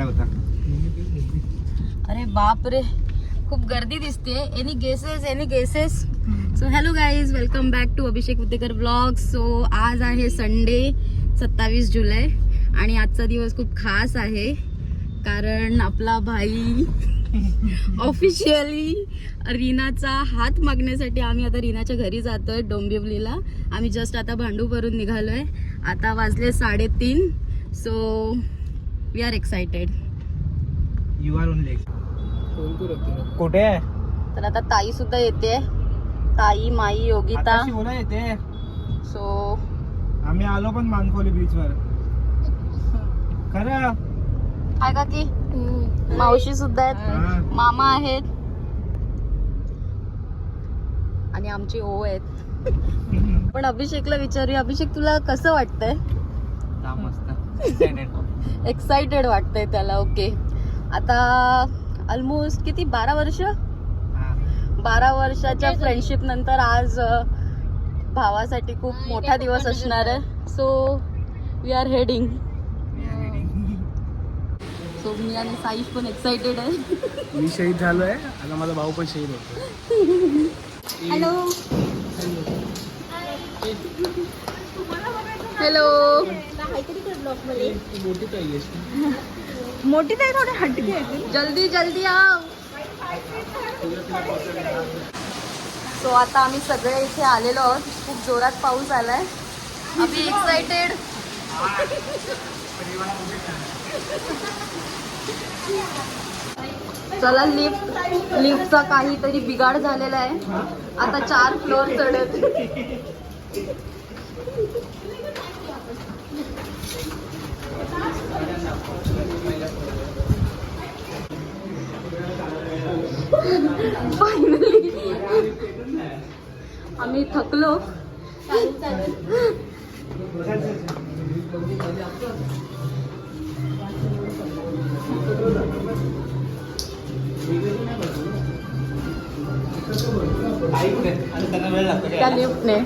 भाडा होता. अरे बाप रे, खूप गर्दी दिसते. Any guesses? So hello guys, welcome back to Abhishek Vidyekar blog. So आज आहे संडे 27 जुलै आणि आजचा दिवस खूप खास आहे कारण आपला भाई ऑफिशियली रीनाचा हात मागण्यासाठी आम्ही आता रीनाच्या घरी जातोय डोंबिवलीला. आम्ही जस्ट आता भांडूपवरून निघालोय. आता वाजले 3:30. So we are excited. You are only कुठे आहे? तर आता ताई सुद्धा येते. ताई, माई, योगिता. शिवला येते. सो आम्ही आलो पण मानकोली बीच वर. खरं हाय काकी, मावशी सुद्धा आहेत, मामा आहेत आणि आमची ओ आहेत. पण अभिषेकला विचारूया. अभिषेक, तुला कसं वाटतंय? मस्त एक्साइटेड वाटतंय त्याला. ओके, आता ऑलमोस्ट किती 12 वर्ष, 12 वर्षाच्या फ्रेंडशिप नंतर आज भावासाठी खूप मोठा दिवस असणार आहे. So we are heading. So मी आणि साईश पण एक्साइटेड आहे. मी शहीद झालोय, आता माझा भाऊ पण शहीद होतो. Hello hello. मोठी ताई थोडी हटके आहे. जल्दी जल्दी आओ. सो आता आम्ही सगळे इथे आलेलो आहोत. खूप जोरात पाऊस आलाय. आम्ही एक्साइटेड. चला, लिफ्टचा काहीतरी बिघाड झालेला आहे. आता 4 फ्लोअर चढत. फायनली आम्ही थकलो. त्या लिफ्टने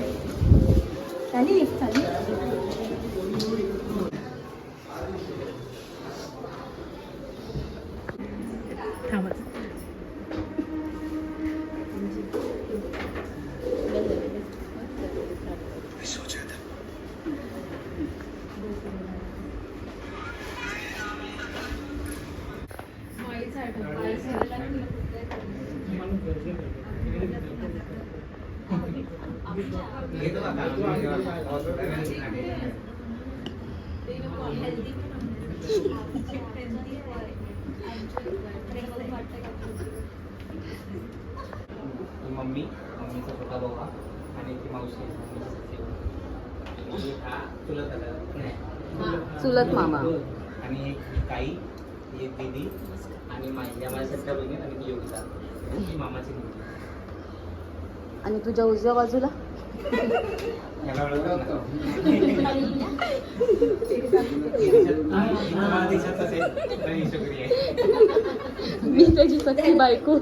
मम्मीचा छोटा भाऊ आणि ती मावशी चुलत मामा आणि एक ताई, एक दीदी आणि माझ्या सख्या बहिणी आणि ती योगिता, ती मामाची मुलगी. आणि तुझ्या उजव्या बाजूला याला ओळखलं ना? मी त्याची सख्खी बायको.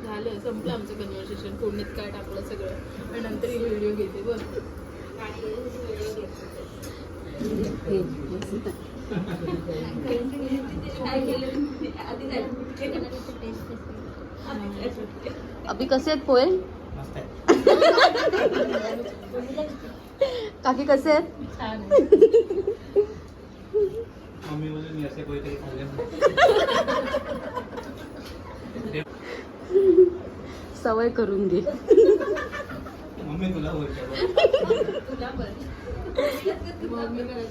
झालं, संपलं आमचं कन्व्हर्सेशन. कोणीच काय टाकलं सगळं आणि नंतर ही व्हिडिओ घेते. बघ अभि कसे आहेत पोहे? मस्त आहे. काकी कसे आहेत? छान. मम्मी बोलली मी असे काहीतरी खाल्ले. सवय करून घे. मम्मी तुला बोलते. तुला पण मग मी काय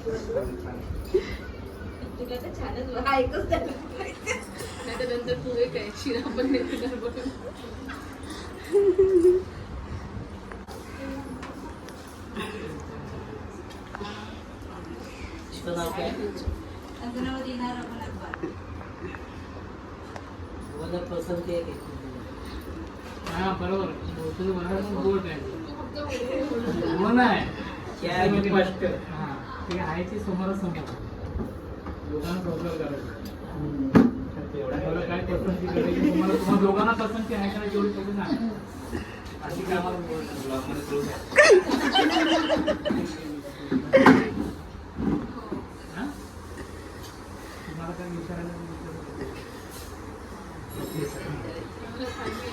तुला तर छानच ऐकच त्याला नाही तर नंतर पुढे काय शिरा पण नाही बनवून. तुमचं नाव काय? तुम्हाला पसंती आहे का? हा बरोबर तुझं बरोबर बोल काय हो नाही क्या आहे किती स्पष्ट. हा ते आहेची समोरासमोर लोकांना प्रॉब्लेम करायचं एवढं काय पसंती करायची तुम्हाला दोघांना पसंती आहे का जेवढी पसंत आहे अशी काय आम्हाला ब्लॉगमध्ये करू हा? तुम्हाला काय विचारायला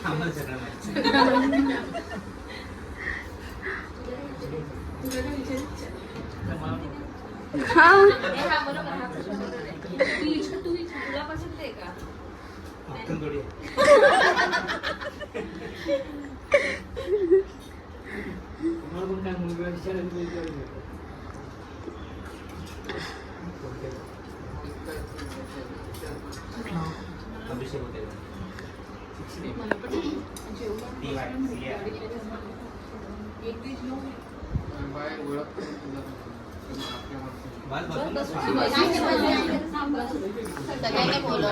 आम्हाला सगळं माहिती. हा तुला पसंत आहे का? आपण थोडी तुम्हाला पण काय मुलगा विचारायचं ते विचारू शकता. अभिषेक होते ती सगळ्यांनी बोलव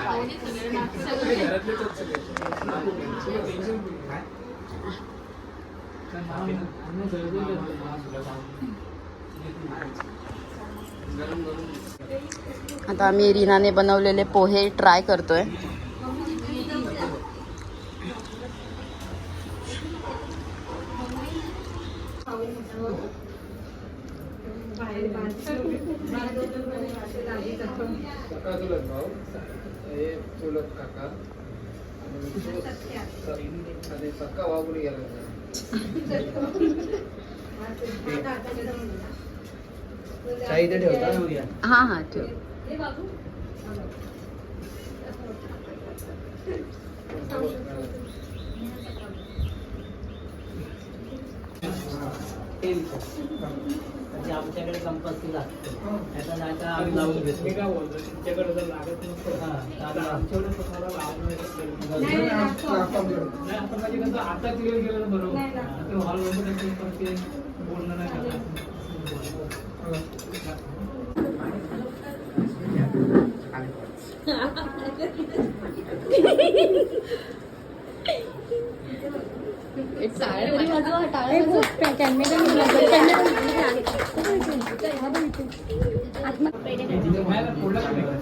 आता आम्ही रीनाने बनवलेले पोहे ट्राय करतोय. इथे ठेवता हा हा ठेव. म्हणजे आमच्याकडे कंपल्सरी लागतं त्याचा जागा आम्ही लावून घेतो. मी काय बोलतो तुमच्याकडे जर लागत नसतं तर आमच्याकडे तुम्हाला लावणं नाही आता म्हणजे कसं आता क्लिअर केलं तर बरोबर आता हॉलमध्ये पण ते बोलणं नाही करणार.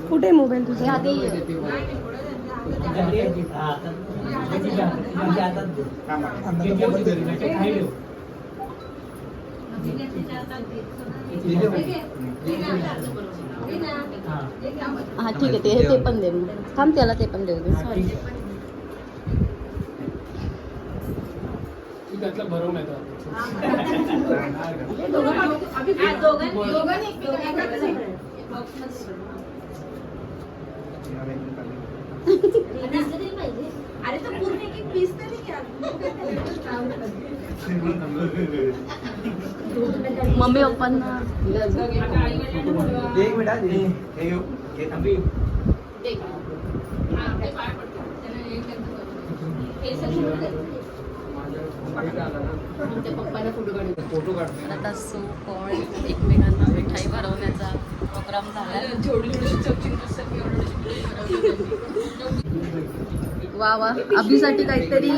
कुठे मोबाईल तुझा आधी हा ठीक आहे ते पण दे मग. थांब त्याला ते पण देऊ दे. त्यातलं भरवून येतो अरे तो पूर्ण एक पीस तरी घ्या. मम्मी पप्पांना एक मिनिट हे घेऊ हे थांबी फोटो काढतो. आता सो कॉल एकमेकांना मिठाई भरवण्याचा प्रोग्राम झाला. वा वा अभिसाठी काहीतरी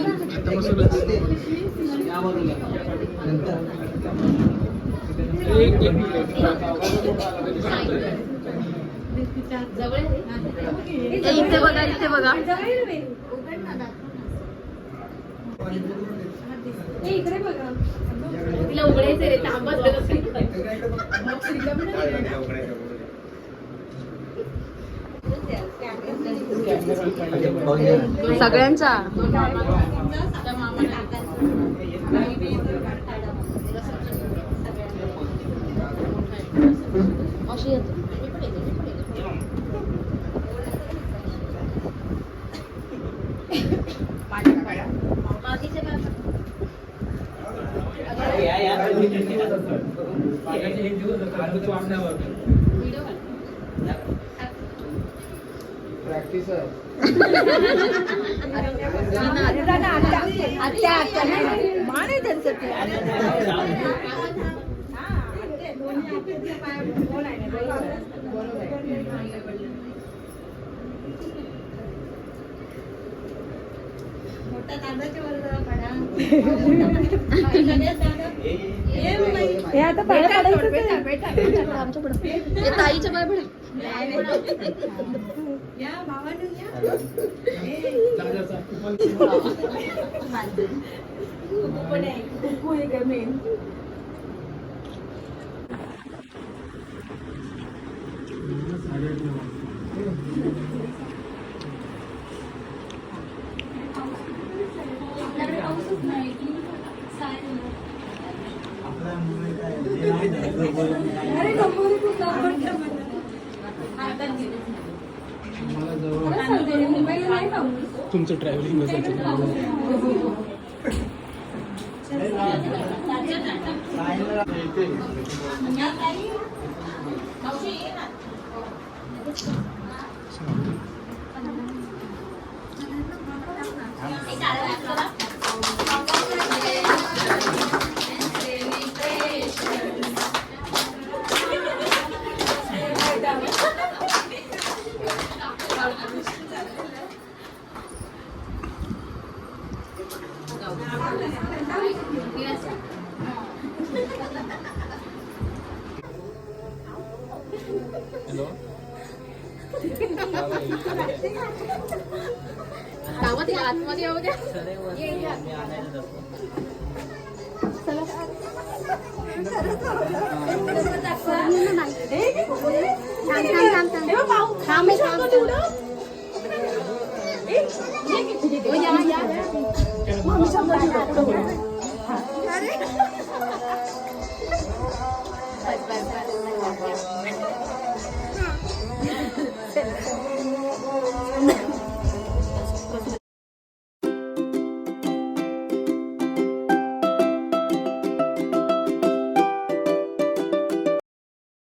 इथे बघा इथे बघा. इकडे बघा तिला उघडायचं रे तांबत सगळ्यांचा अशी येते. प्रॅक्टिस हे आता पाया पडायचं आमच्या पुढे हे ताईच्या पाया पडा तुमचं ट्रॅव्हलिंग आतमध्ये येऊ द्या. मी आणायला जातो.